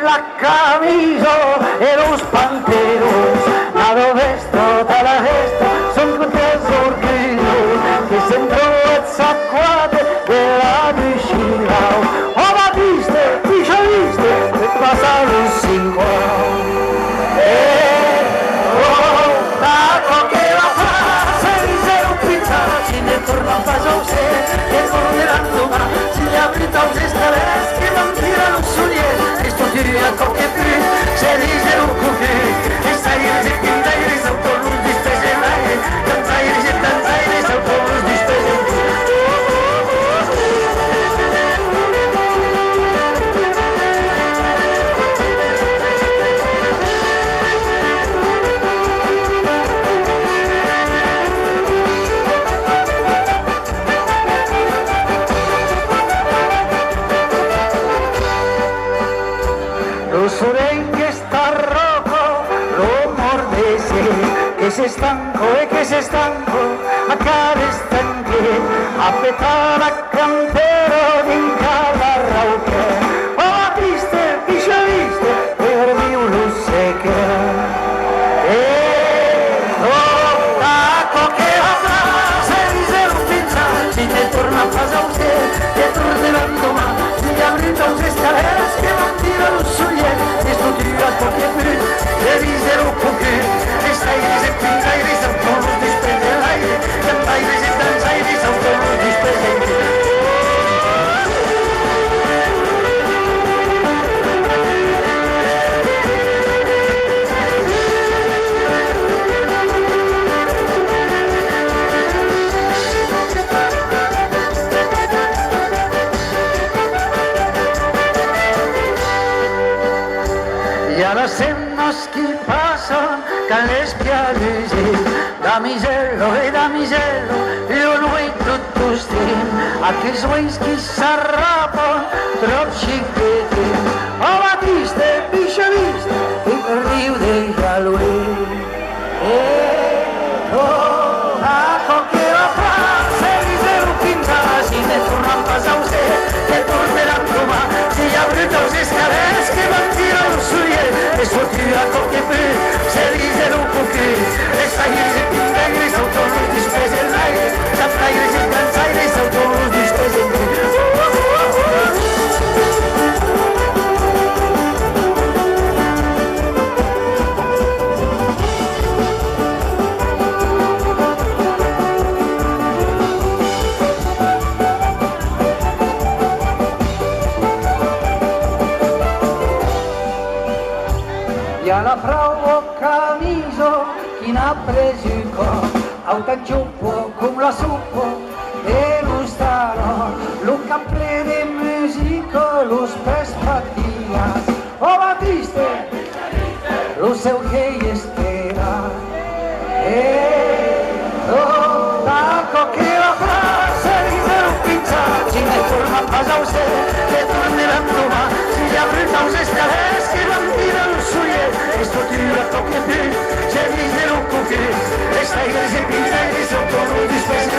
la camisa e los panteros, nada vesto dalla gesta, son con tesorguillos que se entró el zacuate de la piscina. Oh, batiste, y ya viste, que pasaron 5 años. Taco che va a fare, se dice un pizzaro, si ne torna a pasarse, che torneranno ma, si gli aprita un escalés, che non tirano su niente, e sto tiri a cocche più, se dice un cucchi, e stai e pintai, se autobus di spese mai, cantai e tantai, se autobus di spese che sta roco, lo mordese, che sei stanco e che sei stanco, ma care stanche, a petare a campero di cala rauche, oh viste, dice viste, per mio lo secca, oh, taco che avrà, se dice un pizzare, si ne torna a casa usted, che torneranno ma, si gli aprita un escalés, che non tirano su niente, porque te dice un poquito, esta iglesia pinta y dice autobús despede el aire, canta y dice danza y dice autobús despede el aire. Y ahora se nos que pasan con les piales, damiselo, io no vuoi tutto stin, a che sveis che s'arrapano, trop xiquete, oh batiste, bicha viste, e per Rio de Jaluí, oh, taco che va a fare, se dice un pinta, si ne torna a passare usted, che torneranno ma, si gli aprita un escalés, che van tirano su e suo tira cocche più, se dice un pochino, e sta iglesia pinta y dice autobús di spese el aire, canta y dice danza y dice autobús di spese el aire. Ja la frau camiso, chi n'ha preso il cor, autanciuppo con la suppo e lo staro, lo caple de musica, lo spespatias, oh batiste, lo seu che estera, oh, taco che la frase di un pizza, ci ne torna a casa usted, che torneranno ma, si gli aprita un escalés, che non tirano su e sto tiro a tocche più, se dice un cucchi, e stai che si pinta e di sotto non dispesa.